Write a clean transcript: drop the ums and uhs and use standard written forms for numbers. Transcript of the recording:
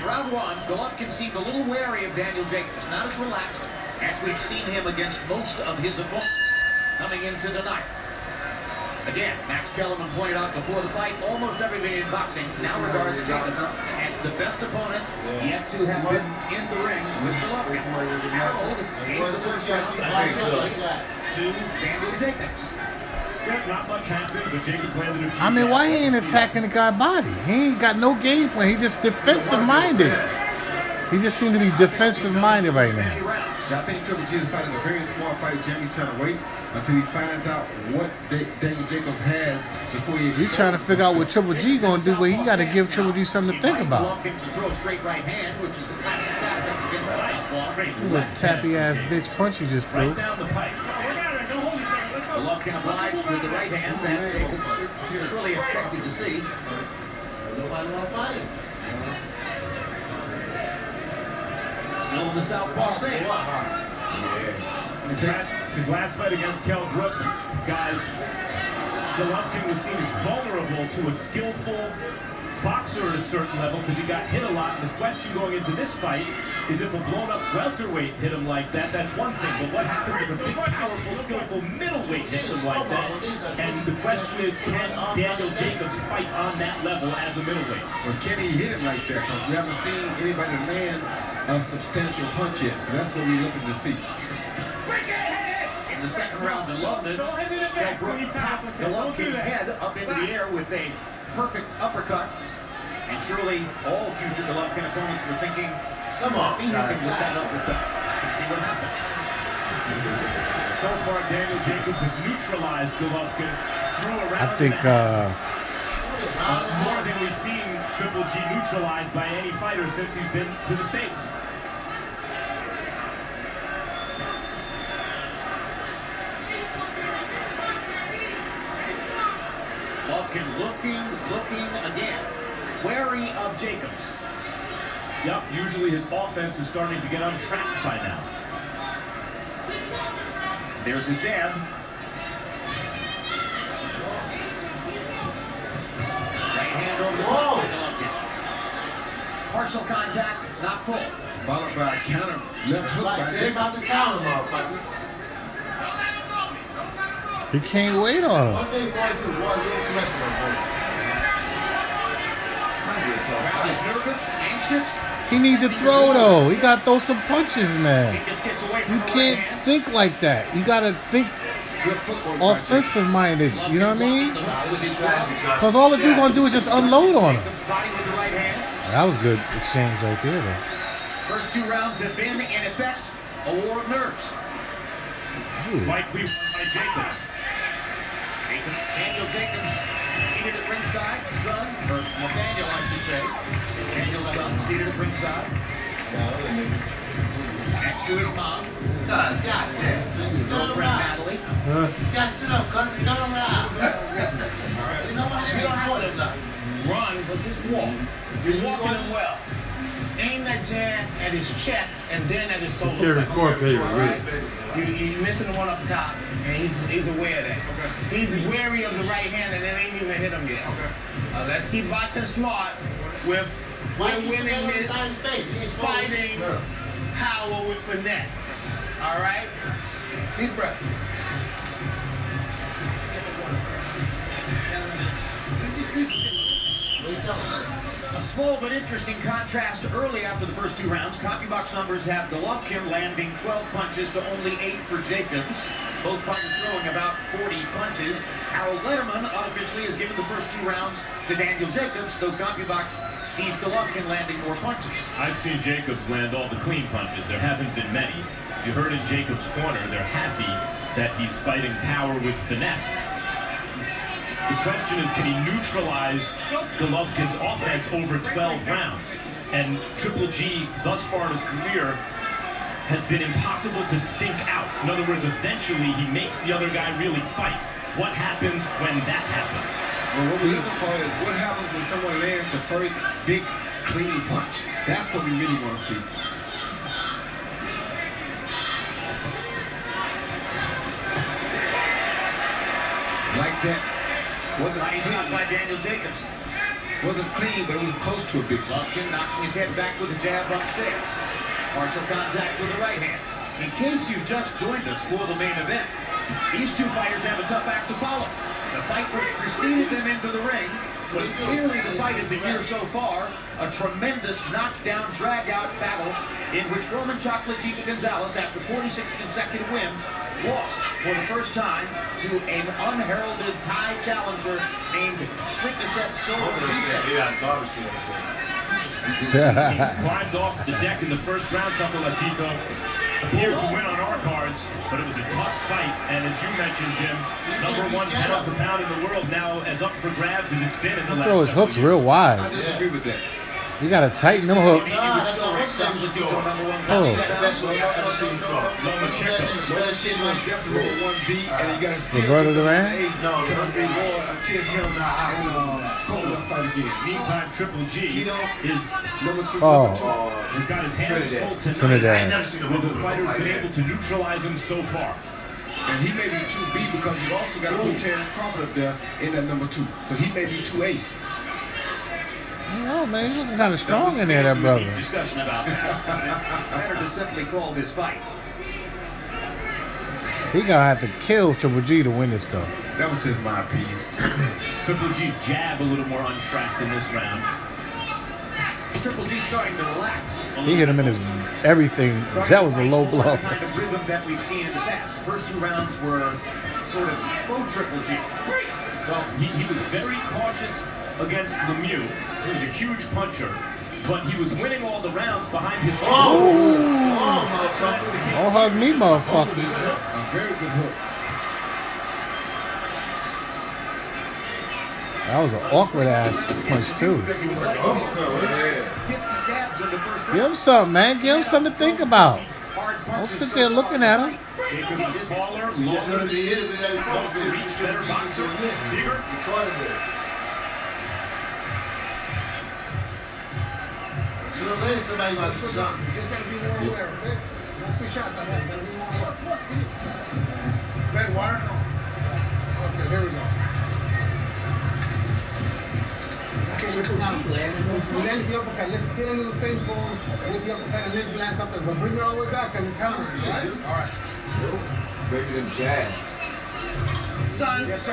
round one, Golovkin seemed a little wary of Daniel Jacobs, not as relaxed as we've seen him against most of his opponents coming into tonight. Again, Max Kellerman pointed out before the fight, almost everybody in boxing now regards Jacobs as the best opponent yet to have been in the ring with Golovkin. Harold gave the first round to Daniel Jacobs. Not much happened, but Jacobs landed a few. I mean, why he ain't attacking the guy's body? He ain't got no game plan. He just defensive-minded. He just seemed to be defensive-minded right now. I think Triple G is fighting a very smart fight. Jimmy's trying to wait until he finds out what Daniel Jacobs has before he... He's trying to figure out what Triple G going to do, but he got to give Triple G something to think about. Look at the tappy-ass bitch punch he just threw. Golovkin obliged with the right hand that Jacobs is really expected to see. Nobody want to fight him. Still in the southpaw stance. His last fight against Kell Brook, guys, Golovkin was seen as vulnerable to a skillful boxer at a certain level because he got hit a lot. And the question going into this fight is if a blown-up welterweight hit him like that, that's one thing. But what happens if a big, powerful, skillful middleweight hits him like that? And the question is, can Daniel Jacobs fight on that level as a middleweight? Or can he hit him like that? Because we haven't seen anybody land a substantial punch yet. So that's what we're looking to see. In the second round in London, Kell Brook tapped Golovkin's head up into the air with a perfect uppercut. And surely all future Golovkin opponents were thinking, come on, he can get that uppercut. See what happens. So far, Daniel Jacobs has neutralized Golovkin through a round. I think more than we've seen Triple G neutralized by any fighter since he's been to the States. Golovkin looking again. Wary of Jacobs. Yep, usually his offense is starting to get untracked by now. There's a jab. Right hand over the top by Golovkin. Partial contact, not full. Followed by a counter left hook by Jacobs. About to counter, motherfucker. he can't wait on him. One thing boy do, boy, get connected on boy. Crowd is nervous, anxious. He need to throw, though. He got to throw some punches, man. Jacobs gets away from You the right can't hand. think like that. You got to think offensive-minded. You know what I mean? Because all the dude going to do is just unload on him. Jacobs' body with the right hand. That was good exchange right there, though. First two rounds have been, in effect, a war of nerves. Likely won by Jacobs. Daniel Jacobs seated at ringside, son, or Nathaniel, I should say. Daniel's son seated at ringside. Next to his mom. Cuz, goddamn. Turn Girlfriend around. Natalie. You gotta sit up, cuz. Turn around. You know what? You don't know this up. Run, but just walk. You're walking him well. Aim that jab at his chest and then at his solar plexus. You're missing the one up top, and he's aware of that. Okay. He's wary of the right hand, and it ain't even hit him yet. Okay. Let's keep boxing smart with winning this, fighting power with finesse. All right? Deep breath. A small but interesting contrast early after the first two rounds. CompuBox numbers have Golovkin landing 12 punches to only 8 for Jacobs. Both fighters throwing about 40 punches. Harold Letterman unofficially has given the first two rounds to Daniel Jacobs, though CompuBox sees Golovkin landing more punches. I've seen Jacobs land all the clean punches. There haven't been many. You heard in Jacobs' corner, they're happy that he's fighting power with finesse. The question is, can he neutralize Golovkin's offense over 12 rounds? And Triple G, thus far in his career, has been impossible to stink out. In other words, eventually he makes the other guy really fight. What happens when that happens? Well, what we're looking for is what happens when someone lands the first big, clean punch. That's what we really want to see. Like that. Nice shot by Daniel Jacobs. Wasn't clean, but it was close to a big punch. Lufkin knocking his head back with a jab upstairs. Partial contact with the right hand. In case you just joined us for the main event, these two fighters have a tough act to follow. The fight which preceded them into the ring was clearly the fight of the year so far, a tremendous knockdown, drag-out battle in which Roman Chocolate Tito Gonzalez, after 46 consecutive wins, lost for the first time to an unheralded Thai challenger named Srikasep Silva. Climbed off the deck in the first round, Chocolate Tito. Appeared to win on our cards, but it was a tough fight. And as you mentioned, Jim, #1 pound for pound in the world now as up for grabs as it's been in the last Throw his couple hooks years. real wide. I disagree with that. You gotta tighten them hooks. Nah, that's not what's name should go. Oh. That's the best one I've ever seen go. What's that name? Spanish kid, man. Definitely 1B, and you got to still Roberto Duran? No, until him and Cole fight again. Meantime, Triple G Tito. is Number 3. Oh. has got his hands full tonight. Trinidad. I ain't never seen a With woman the fight fighters like been that. able to neutralize him so far. And he may be 2B because you also got to put Terrence Crawford up there in that number 2. So he may be 2A. I don't know, man. He's looking kind of strong in there, that brother. Discussion about that. Better to simply call this fight. He gonna have to kill Triple G to win this stuff. That was just my opinion. Triple G's jab a little more untracked in this round. Triple G starting to relax. He hit him in his everything. That was a low blow. The kind of rhythm that we've seen in the past. The first 2 rounds were sort of faux Triple G. Well, he was very cautious against Lemieux. He was a huge puncher, but he was winning all the rounds behind his chin. Oh, That's the motherfucker. case. Don't hug me, motherfucker. A very good hook. That was an awkward ass punch too. 50 jabs in the first Give him round. something, man. Give him something to think about. Hard Don't punches sit so there far. looking at him. Jacob is taller, He's just longer, gonna be hit with every punch. closer reach, better boxer, bigger. He caught him there. So let somebody about to do something. You just gotta be more aware, okay? No free shots on that. Gotta be more aware. Red water? Okay, here we go. We land the uppercut. Let's get into the face going with the uppercut and let's glance up there. But bring it all the way back because it counts, right? All right. Breaking them jabs. Son. Yes, sir.